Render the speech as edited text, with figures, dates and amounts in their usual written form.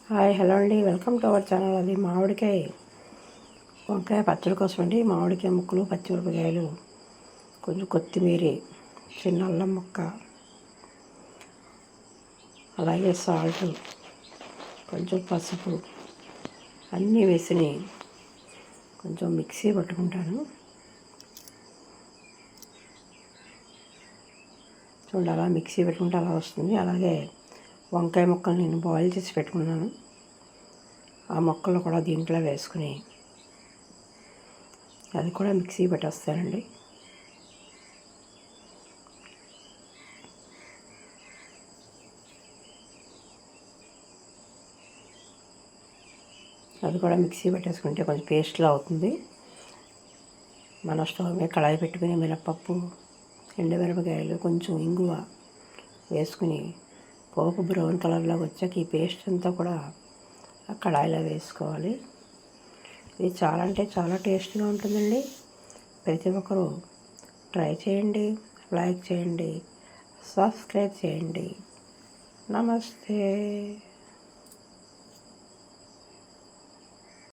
Hi hello అండి, welcome to our channel. అది మామిడికాయ వంకాయ పచ్చడి కోసం అండి. మామిడికాయ ముక్కలు, పచ్చిమిరపకాయలు, కొంచెం కొత్తిమీర, చిన్న అల్లం ముక్క, అలాగే సాల్ట్, కొంచెం పసుపు అన్నీ వేసి కొంచెం మిక్సీ పట్టుకుంటాను. చూడండి, అలా మిక్సీ పెట్టుకుంటే అలా వస్తుంది. అలాగే వంకాయ ముక్కలు నేను బాయిల్ చేసి పెట్టుకున్నాను. ఆ ముక్కలు కూడా దీంట్లో వేసుకుని అది కూడా మిక్సీ పెట్టేస్తానండి. అది కూడా మిక్సీ పెట్టేసుకుంటే కొంచెం పేస్ట్లా అవుతుంది. మన స్టవ్ మీద కళాయి పెట్టుకుని మినపప్పు, ఎండుమిరపకాయలు, కొంచెం ఇంగువ వేసుకుని పోపు బ్రౌన్ కలర్లోకి వచ్చాక ఈ పేస్ట్ అంతా కూడా ఆ కళాయిలో వేసుకోవాలి. ఇది చాలా అంటే చాలా టేస్ట్గా ఉంటుందండి. ప్రతి ఒక్కరూ ట్రై చేయండి, లైక్ చేయండి, సబ్స్క్రైబ్ చేయండి. నమస్తే.